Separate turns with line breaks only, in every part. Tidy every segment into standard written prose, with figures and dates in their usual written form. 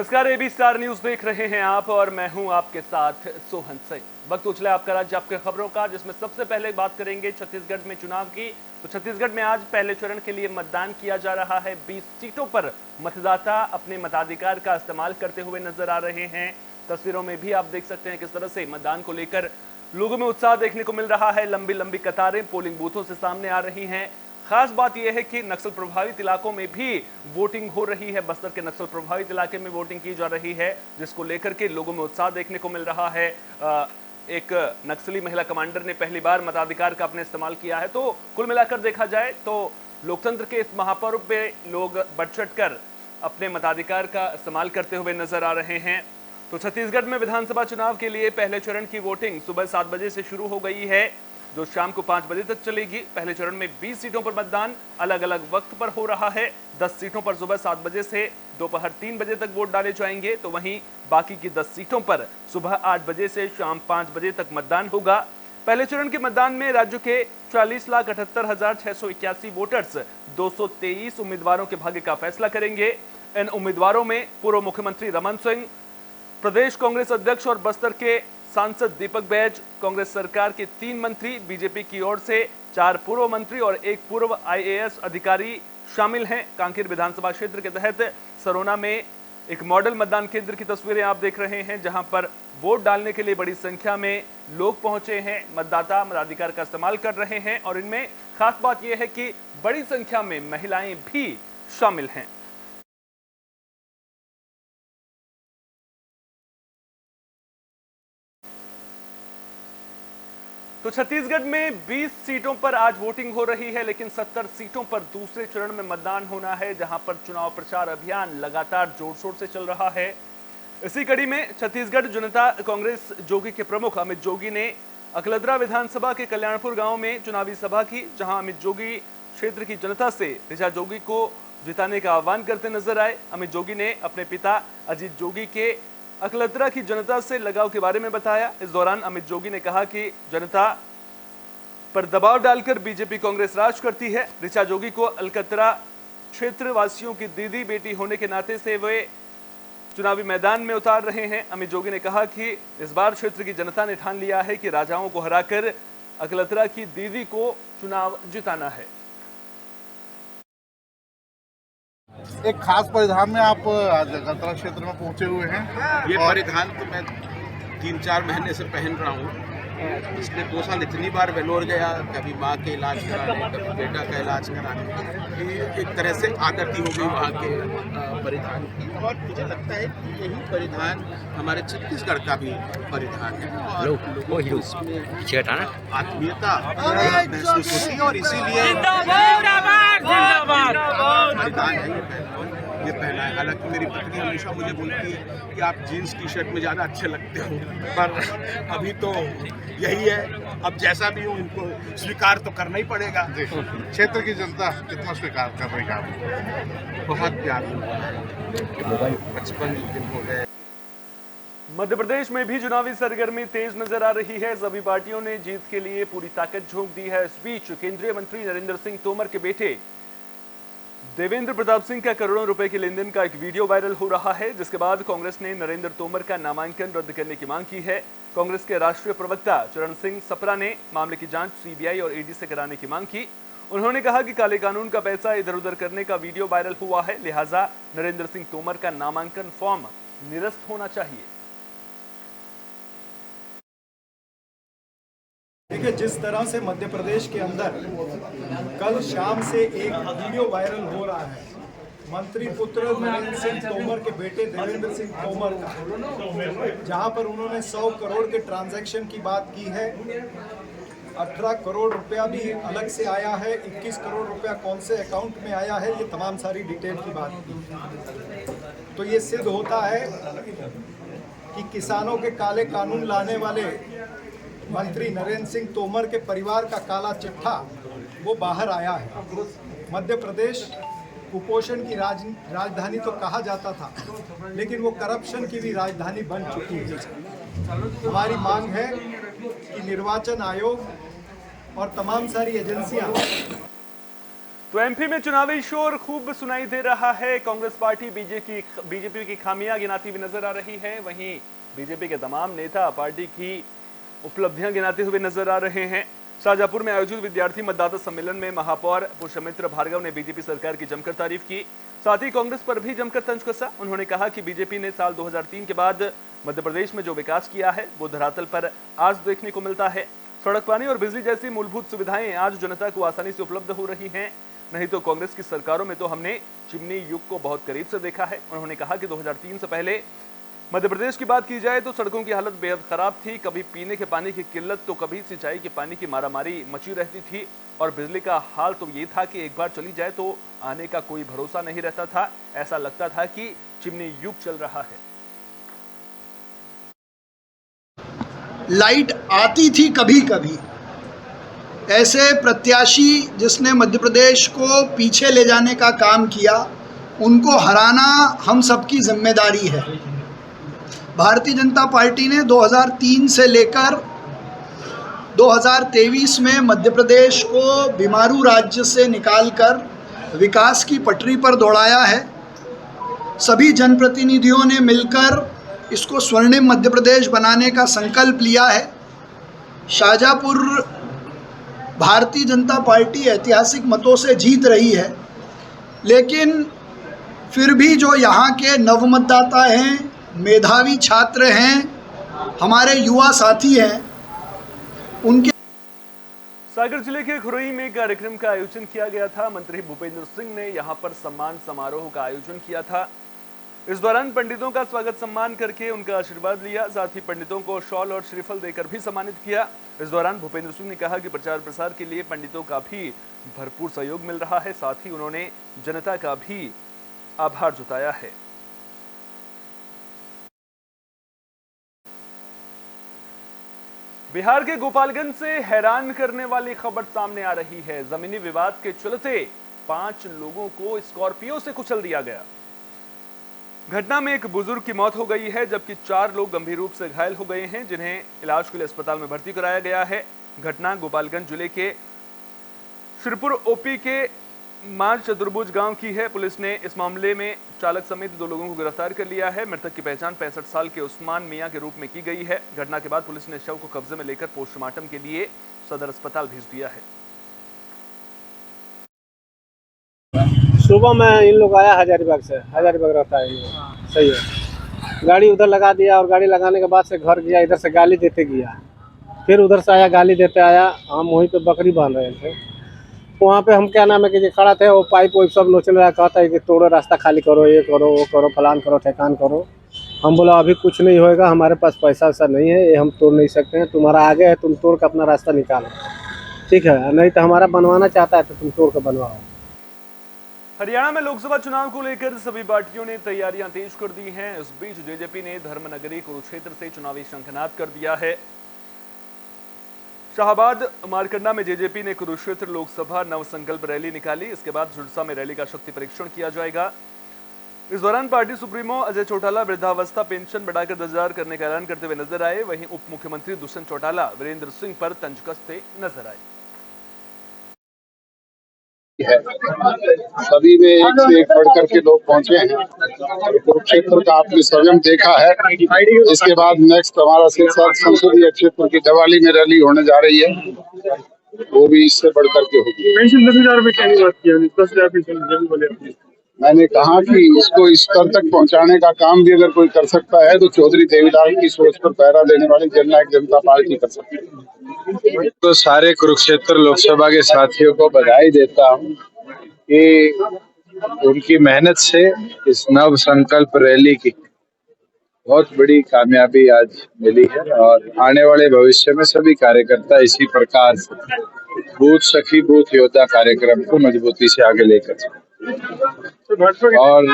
नमस्कार, AB star news देख रहे हैं आप और मैं हूं आपके साथ सोहन सिंह। वक्त उछला आपका राज्य आपके खबरों का, जिसमें सबसे पहले बात करेंगे छत्तीसगढ़ में चुनाव की। तो छत्तीसगढ़ में आज पहले चरण के लिए मतदान किया जा रहा है। 20 सीटों पर मतदाता अपने मताधिकार का इस्तेमाल करते हुए नजर आ रहे हैं। तस्वीरों में भी आप देख सकते हैं किस तरह से मतदान को लेकर लोगों में उत्साह देखने को मिल रहा है। लंबी लंबी कतारें पोलिंग बूथों से सामने आ रही हैं। खास बात यह है कि नक्सल प्रभावित इलाकों में भी वोटिंग हो रही है। बस्तर के नक्सल प्रभावित इलाके में वोटिंग की जा रही है, जिसको लेकर के लोगों में उत्साह देखने को मिल रहा है। एक नक्सली महिला कमांडर ने पहली बार मताधिकार का अपने इस्तेमाल किया है। तो कुल मिलाकर देखा जाए तो लोकतंत्र के इस महापर्व पे लोग बढ़ चढ़ कर अपने मताधिकार का इस्तेमाल करते हुए नजर आ रहे हैं। तो छत्तीसगढ़ में विधानसभा चुनाव के लिए पहले चरण की वोटिंग सुबह 7 बजे से शुरू हो गई है, जो शाम को 5 बजे तक चलेगी। पहले चरण में 20 सीटों पर मतदान अलग अलग वक्त पर हो रहा है। 10 सीटों पर सुबह 7 बजे से दोपहर 3 बजे तक वोट डाले जाएंगे, तो वहीं बाकी की 10 सीटों पर सुबह 8 बजे से शाम 5 बजे तक मतदान होगा। पहले चरण के मतदान में राज्य के 40,78,681 वोटर्स 223 उम्मीदवारों के भाग्य का फैसला करेंगे। इन उम्मीदवारों में पूर्व मुख्यमंत्री रमन सिंह, प्रदेश कांग्रेस अध्यक्ष और बस्तर के सांसद दीपक बैज, कांग्रेस सरकार के 3 मंत्री, बीजेपी की ओर से 4 पूर्व मंत्री और 1 पूर्व IAS अधिकारी शामिल हैं। कांकेर विधानसभा क्षेत्र के तहत सरोना में एक मॉडल मतदान केंद्र की तस्वीरें आप देख रहे हैं, जहां पर वोट डालने के लिए बड़ी संख्या में लोग पहुंचे हैं। मतदाता मताधिकार का इस्तेमाल कर रहे हैं और इनमें खास बात यह है कि बड़ी संख्या में महिलाएं भी शामिल हैं। तो छत्तीसगढ़ में 20 सीटों पर आज वोटिंग हो रही है, लेकिन 70 सीटों पर दूसरे चरण में मतदान होना है, जहां पर चुनाव प्रचार अभियान लगातार जोर शोर से चल रहा है। इसी कड़ी में छत्तीसगढ़ जनता कांग्रेस जोगी के प्रमुख अमित जोगी ने अकलतरा विधानसभा के कल्याणपुर गांव में चुनावी सभा की, जहां अमित जोगी क्षेत्र की जनता से ऋचा जोगी को जिताने का आह्वान करते नजर आए। अमित जोगी ने अपने पिता अजीत जोगी के अकलतरा की जनता से लगाव के बारे में बताया। इस दौरान अमित जोगी ने कहा कि जनता पर दबाव डालकर बीजेपी कांग्रेस राज करती है। ऋचा जोगी को अकलतरा क्षेत्र वासियों की दीदी बेटी होने के नाते से वे चुनावी मैदान में उतार रहे हैं। अमित जोगी ने कहा कि इस बार क्षेत्र की जनता ने ठान लिया है कि राजाओं को हराकर अकलतरा की दीदी को चुनाव जिताना है।
एक खास परिधान में आप आज अकलतरा क्षेत्र में पहुंचे हुए हैं।
ये परिधान तो मैं 3-4 महीने से पहन रहा हूँ। पिछले 2 साल इतनी बार वेलोर गया, कभी माँ के इलाज कराने, कभी बेटा का इलाज कराने। ये एक तरह से आदत ही हो गई वहाँ के परिधान की, और मुझे लगता है कि यही परिधान हमारे छत्तीसगढ़ का भी परिधान है और लोगों को इसमें आत्मीयता महसूस होती है और इसीलिए परिधान है ये पहना है। हालांकि मेरी पत्नी हमेशा मुझे बोलती है कि आप जीन्स टी शर्ट में ज़्यादा अच्छे लगते हो, पर अभी तो यही है। अब जैसा भी हो उनको स्वीकार तो करना ही पड़ेगा।
क्षेत्र की जनता कितना स्वीकार कर रही है?
बहुत प्यार मिला है। 55 दिन हो गए।
मध्य प्रदेश में भी चुनावी सरगर्मी तेज नजर आ रही है। सभी पार्टियों ने जीत के लिए पूरी ताकत झोंक दी है। इस बीच केंद्रीय मंत्री नरेंद्र सिंह तोमर के बेटे देवेंद्र प्रताप सिंह का करोड़ों रुपए के लेन देन का एक वीडियो वायरल हो रहा है, जिसके बाद कांग्रेस ने नरेंद्र तोमर का नामांकन रद्द करने की मांग की है। कांग्रेस के राष्ट्रीय प्रवक्ता चरण सिंह सप्रा ने मामले की जांच CBI और ED से कराने की मांग की। उन्होंने कहा कि काले कानून का पैसा इधर उधर करने का वीडियो वायरल हुआ है, लिहाजा नरेंद्र सिंह तोमर का नामांकन फॉर्म निरस्त होना चाहिए।
देखिए, जिस तरह से मध्य प्रदेश के अंदर कल शाम से एक वीडियो वायरल हो रहा है मंत्री पुत्र नरेंद्र सिंह तोमर के बेटे देवेंद्र सिंह तोमर का, जहां पर उन्होंने 100 करोड़ के ट्रांजैक्शन की बात की है। 18 करोड़ रुपया भी अलग से आया है, 21 करोड़ रुपया कौन से अकाउंट में आया है, ये तमाम सारी डिटेल की बात की। तो ये सिद्ध होता है कि किसानों के काले कानून लाने वाले मंत्री नरेंद्र सिंह तोमर के परिवार का काला चिट्ठा वो बाहर आया है। मध्य प्रदेश कुपोषण की राजधानी तो कहा जाता था, लेकिन वो करप्शन की भी राजधानी बन चुकी है। हमारी मांग है कि निर्वाचन आयोग और तमाम सारी एजेंसियां
तो एमपी में चुनावी शोर खूब सुनाई दे रहा है। कांग्रेस पार्टी बीजेपी की खामियां गिनाती हुई नजर आ रही है। वहीं बीजेपी के तमाम नेता पार्टी की उपलब्धियां गिनाते हुए नजर आ रहे हैं। शाहजहांपुर में आयोजित विद्यार्थी मतदाता सम्मेलन में महापौर पुष्यमित्र भार्गव ने बीजेपी सरकार की जमकर तारीफ की। साथ ही कांग्रेस पर भी जमकर तंज कसा। उन्होंने कहा कि बीजेपी ने साल 2003 के बाद मध्य प्रदेश में जो विकास किया है वो धरातल पर आज देखने को मिलता है। सड़क, पानी और बिजली जैसी मूलभूत सुविधाएं आज जनता को आसानी से उपलब्ध हो रही हैं। नहीं तो कांग्रेस की सरकारों में तो हमने चिमनी युग को बहुत करीब से देखा है। उन्होंने कहा कि 2003 से पहले मध्य प्रदेश की बात की जाए तो सड़कों की हालत बेहद खराब थी। कभी पीने के पानी की किल्लत तो कभी सिंचाई के पानी की मारामारी मची रहती थी। और बिजली का हाल तो ये था कि एक बार चली जाए तो आने का कोई भरोसा नहीं रहता था। ऐसा लगता था कि चिमनी युग चल रहा है।
लाइट आती थी कभी कभी। ऐसे प्रत्याशी जिसने मध्य प्रदेश को पीछे ले जाने का काम किया, उनको हराना हम सबकी जिम्मेदारी है। भारतीय जनता पार्टी ने 2003 से लेकर 2023 में मध्य प्रदेश को बीमारू राज्य से निकालकर विकास की पटरी पर दौड़ाया है। सभी जनप्रतिनिधियों ने मिलकर इसको स्वर्णिम मध्य प्रदेश बनाने का संकल्प लिया है। शाहजहांपुर भारतीय जनता पार्टी ऐतिहासिक मतों से जीत रही है, लेकिन फिर भी जो यहाँ के नवमतदाता हैं, मेधावी छात्र हैं, हमारे युवा साथी हैं, उनके
सागर जिले के खुरई में कार्यक्रम का आयोजन किया गया था। मंत्री भूपेंद्र सिंह ने यहां पर सम्मान समारोह का आयोजन किया था। इस दौरान पंडितों का स्वागत सम्मान करके उनका आशीर्वाद लिया। साथ ही पंडितों को शॉल और श्रीफल देकर भी सम्मानित किया। इस दौरान भूपेंद्र सिंह ने कहा कि प्रचार प्रसार के लिए पंडितों का भी भरपूर सहयोग मिल रहा है। साथ ही उन्होंने जनता का भी आभार जताया है। बिहार के गोपालगंज से हैरान करने वाली खबर सामने आ रही है। जमीनी विवाद के चलते 5 लोगों को स्कॉर्पियो से कुचल दिया गया। घटना में एक बुजुर्ग की मौत हो गई है, जबकि 4 लोग गंभीर रूप से घायल हो गए हैं, जिन्हें इलाज के लिए अस्पताल में भर्ती कराया गया है। घटना गोपालगंज जिले के श्रीपुर ओपी के मां चतुर्भुज गांव की है। पुलिस ने इस मामले में चालक समेत 2 लोगों को गिरफ्तार कर लिया है। मृतक की पहचान 65 साल के उस्मान मियां के रूप में की गई है। घटना के बाद पुलिस ने शव को कब्जे में लेकर पोस्टमार्टम के लिए सदर अस्पताल भेज दिया है।
सुबह में इन लोग आया हजारीबाग से, हजारीबाग रहता है ये, सही है। गाड़ी उधर लगा दिया और गाड़ी लगाने के बाद से घर गया, इधर से गाली देते गया, फिर उधर से आया, गाली देते आया। हम वहीं पे बकरी बांध रहे थे, वहाँ पे हम क्या नाम है कि खड़ा थे, वो पाइप वाइप सब नोचल रहा, कहता है कि तोड़ो, रास्ता खाली करो, ये करो, वो करो, फलान करो, ठेकान करो। हम बोला अभी कुछ नहीं होएगा, हमारे पास पैसा वैसा नहीं है, ये हम तोड़ नहीं सकते हैं, तुम्हारा आगे है, तुम तोड़ कर अपना रास्ता निकालो, ठीक है, नहीं तो हमारा बनवाना चाहता है तो तुम तोड़ कर बनवाओ।
हरियाणा में लोकसभा चुनाव को लेकर सभी पार्टियों ने तैयारियां तेज कर दी हैं। इस बीच जेजेपी ने धर्मनगरी कुरुक्षेत्र से चुनावी शंखनाद कर दिया है। शाहबाद मारकंडा में जेजेपी ने कुरुक्षेत्र लोकसभा नवसंकल्प रैली निकाली। इसके बाद झुलसा में रैली का शक्ति परीक्षण किया जाएगा। इस दौरान पार्टी सुप्रीमो अजय चौटाला वृद्धावस्था पेंशन बढ़ाकर 10,000 करने का ऐलान करते हुए नजर आए। वहीं उप मुख्यमंत्री दुष्यंत चौटाला वीरेंद्र सिंह पर तंज कसते नजर आए।
सभी में एक से एक बढ़ करके लोग पहुंचे हैं। कुरुक्षेत्र का आपने स्वयं देखा है। इसके बाद नेक्स्ट हमारा सिरसा संसदीय क्षेत्र की दिवाली में रैली होने जा रही है, वो भी इससे बढ़ करके होगी।
पेंशन 10,000 रुपए क्या बात किया, 10,000 पेंशन बोले।
मैंने कहा कि इसको इस स्तर तक पहुंचाने का काम भी अगर कोई कर सकता है तो चौधरी देवीलाल की सोच पर पहरा देने वाली जननायक जनता पार्टी कर सकती है।
तो सारे कुरुक्षेत्र लोकसभा के साथियों को बधाई देता हूं कि उनकी मेहनत से इस नव संकल्प रैली की बहुत बड़ी कामयाबी आज मिली है और आने वाले भविष्य में सभी कार्यकर्ता इसी प्रकार से बूथ सखी बूथ योद्धा कार्यक्रम को मजबूती से आगे लेकर चले। और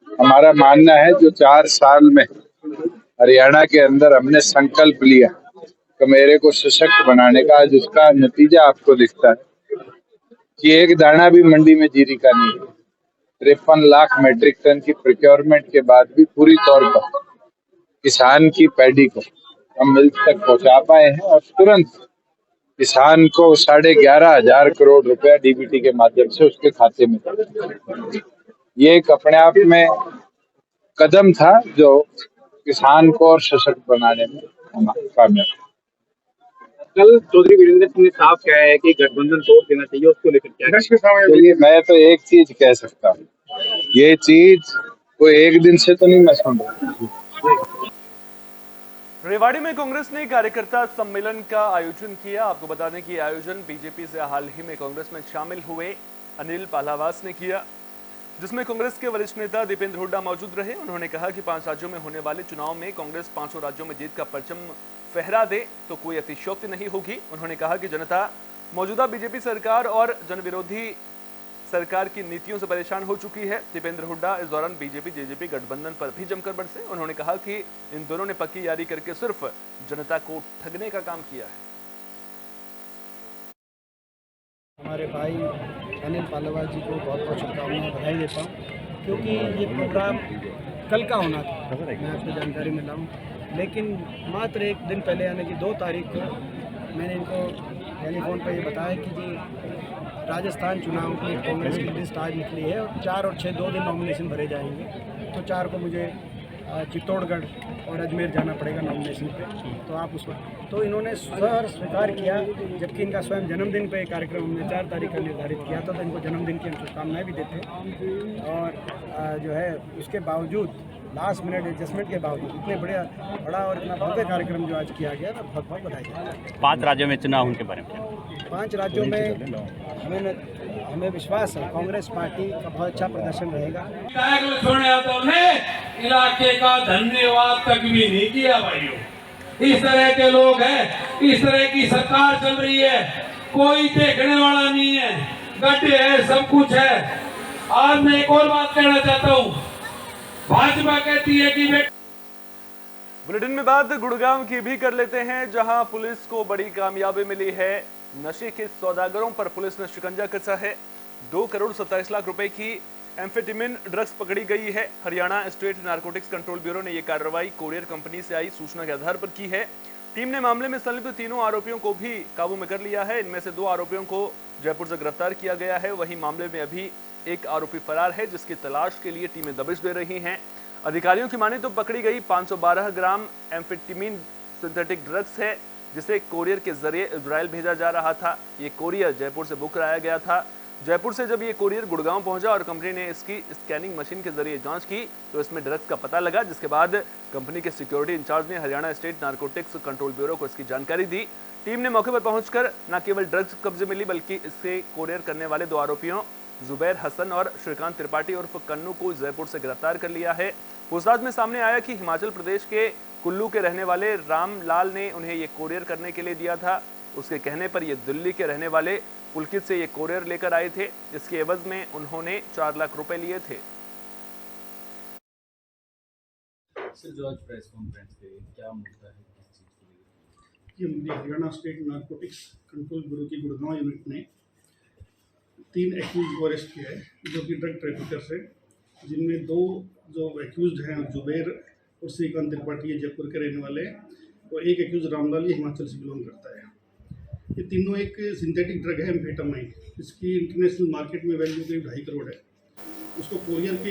हमारा मानना है जो 4 साल में हरियाणा के अंदर हमने संकल्प लिया कि मेरे को सशक्त बनाने का, आज उसका नतीजा आपको दिखता है कि एक दाना भी मंडी में जीरी का नहीं है। 53 लाख मेट्रिक टन की प्रोक्योरमेंट के बाद भी पूरी तौर पर किसान की पैडी को हम मिल तक पहुंचा पाए हैं और तुरंत किसान को 11,500 करोड़ रुपया डीबीटी के माध्यम से उसके खाते में था। ये एक अपने आप में कदम था जो किसान को और सशक्त बनाने में कामयाब।
कल चौधरी वीरेंद्र सिंह ने साफ कहा है कि गठबंधन तोड़ देना चाहिए, उसको लेकर क्या?
चलिए, मैं तो एक चीज कह सकता हूँ, ये चीज कोई एक दिन से तो नहीं मैं सुन रहा।
रेवाड़ी में कांग्रेस ने कार्यकर्ता सम्मेलन का आयोजन किया। आपको बता दें कि यह आयोजन बीजेपी से हाल ही में कांग्रेस में शामिल हुए अनिल पालावास ने किया, जिसमें कांग्रेस के वरिष्ठ नेता दीपेंद्र हुड्डा मौजूद रहे। उन्होंने कहा कि 5 राज्यों में होने वाले चुनाव में कांग्रेस 5 राज्यों में जीत का परचम फहरा दे तो कोई अतिशयोक्ति नहीं होगी। उन्होंने कहा कि जनता मौजूदा बीजेपी सरकार और जनविरोधी सरकार की नीतियों से परेशान हो चुकी है। दीपेंद्र हुड्डा इस दौरान बीजेपी जेजेपी गठबंधन पर भी जमकर बरसे। उन्होंने कहा कि इन दोनों ने पक्की यारी करके सिर्फ जनता को ठगने का काम किया है।
हमारे भाई अनिल पालावास जी को बहुत बहुत शुभकामनाएं, बधाई देता हूँ, क्योंकि ये प्रोग्राम कल का होना था, मैं आपको जानकारी में लाऊँ, लेकिन मात्र एक दिन पहले यानी कि 2 तारीख को मैंने इनको टेलीफोन पर ये बताया कि जी राजस्थान चुनाव की कांग्रेस की लिस्ट आज निकली है और 4 और 6 2 दिन नॉमिनेशन भरे जाएंगे, तो 4 को मुझे चित्तौड़गढ़ और अजमेर जाना पड़ेगा नॉमिनेशन पे, तो आप उस वक्त तो इन्होंने स्वीकार किया, जबकि इनका स्वयं जन्मदिन पे कार्यक्रम हमने 4 तारीख का निर्धारित किया था, तो इनको जन्मदिन की हम शुभकामनाएँ भी देते। और जो है उसके बावजूद लास्ट मिनट एडजस्टमेंट के बावजूद इतने बड़ा और इतना भव्य कार्यक्रम जो आज किया गया, तो बहुत बहुत बधाई।
5 राज्यों में चुनाव उनके बारे में
5 राज्यों में हमें विश्वास है कांग्रेस पार्टी का बहुत अच्छा प्रदर्शन रहेगा।
इलाके का धन्यवाद तक भी नहीं किया भाइयों। इस तरह के लोग हैं, इस तरह की सरकार चल रही है, कोई देखने वाला नहीं है, गड्ढे है, सब कुछ है। आज मैं एक और बात कहना चाहता हूँ, भाजपा कहती है कि
बुलेटिन में बात गुड़गांव की भी कर लेते हैं, जहां पुलिस को बड़ी कामयाबी मिली है। नशे के सौदागरों पर पुलिस ने शिकंजा कसा है। 2 करोड़ 27 लाख रुपए की एम्फेटामिन ड्रग्स पकड़ी गई है। Haryana state narcotics control bureau ने यह कार्रवाई कोरियर कंपनी से आई सूचना के आधार पर की है। टीम ने मामले में संलिप्त 3 आरोपियों को भी काबू में कर लिया है। इनमें से 2 आरोपियों को जयपुर से गिरफ्तार किया गया है। वहीं मामले में अभी एक आरोपी फरार है, जिसकी तलाश के लिए टीमें दबिश दे रही हैं। अधिकारियों की माने तो पकड़ी गई 512 ग्राम एम्फेटामिन सिंथेटिक ड्रग्स है, जिसे कोरियर के जरिए इजराइल भेजा जा रहा था। ये कोरियर जयपुर से बुक कराया गया था। जयपुर से जब ये कोरियर गुड़गांव पहुंचा और कंपनी ने इसकी स्कैनिंग मशीन के जरिए जांच की, तो इसमें ड्रग्स का पता लगा, जिसके बाद कंपनी के सिक्योरिटी इंचार्ज ने Haryana state narcotics control bureau को इसकी जानकारी दी। टीम ने मौके पर पहुंचकर न केवल ड्रग्स कब्जे मिली, बल्कि इससे कोरियर करने वाले 2 आरोपियों जुबैर हसन और श्रीकांत त्रिपाठी उर्फ कन्नू को जयपुर से गिरफ्तार कर लिया है। पूछताछ में सामने आया कि हिमाचल प्रदेश के कुल्लू के रहने वाले रामलाल ने उन्हें ये कोरियर करने के लिए दिया था। उसके कहने पर ये दिल्ली के रहने वाले पुलकित से ये कोरियर लेकर आए थे। इसके एवज में उन्होंने 4 लाख रुपए लिए थे।
जो आज प्रेस कॉन्फ्रेंस पे क्या मुद्दा है, किस चीज को लेकर?
ये मुझे Haryana state narcotics control bureau की गुड़गांव यूनिट ने 3 एक्यूज को अरेस्ट किया है, जो कि ड्रग ट्रैफिकर्स है, जिनमें 2 जो एक्यूज हैं जुबैर और श्रीकांत त्रिपाठी ये जयपुर के रहने वाले, और एक एक्यूज रामलाल ये हिमाचल से बिलोंग करता है। ये तीनों एक सिंथेटिक ड्रग है एम्फेटामाइन, इसकी इंटरनेशनल मार्केट में वैल्यू करीब 2.5 करोड़ है। उसको कोरियर के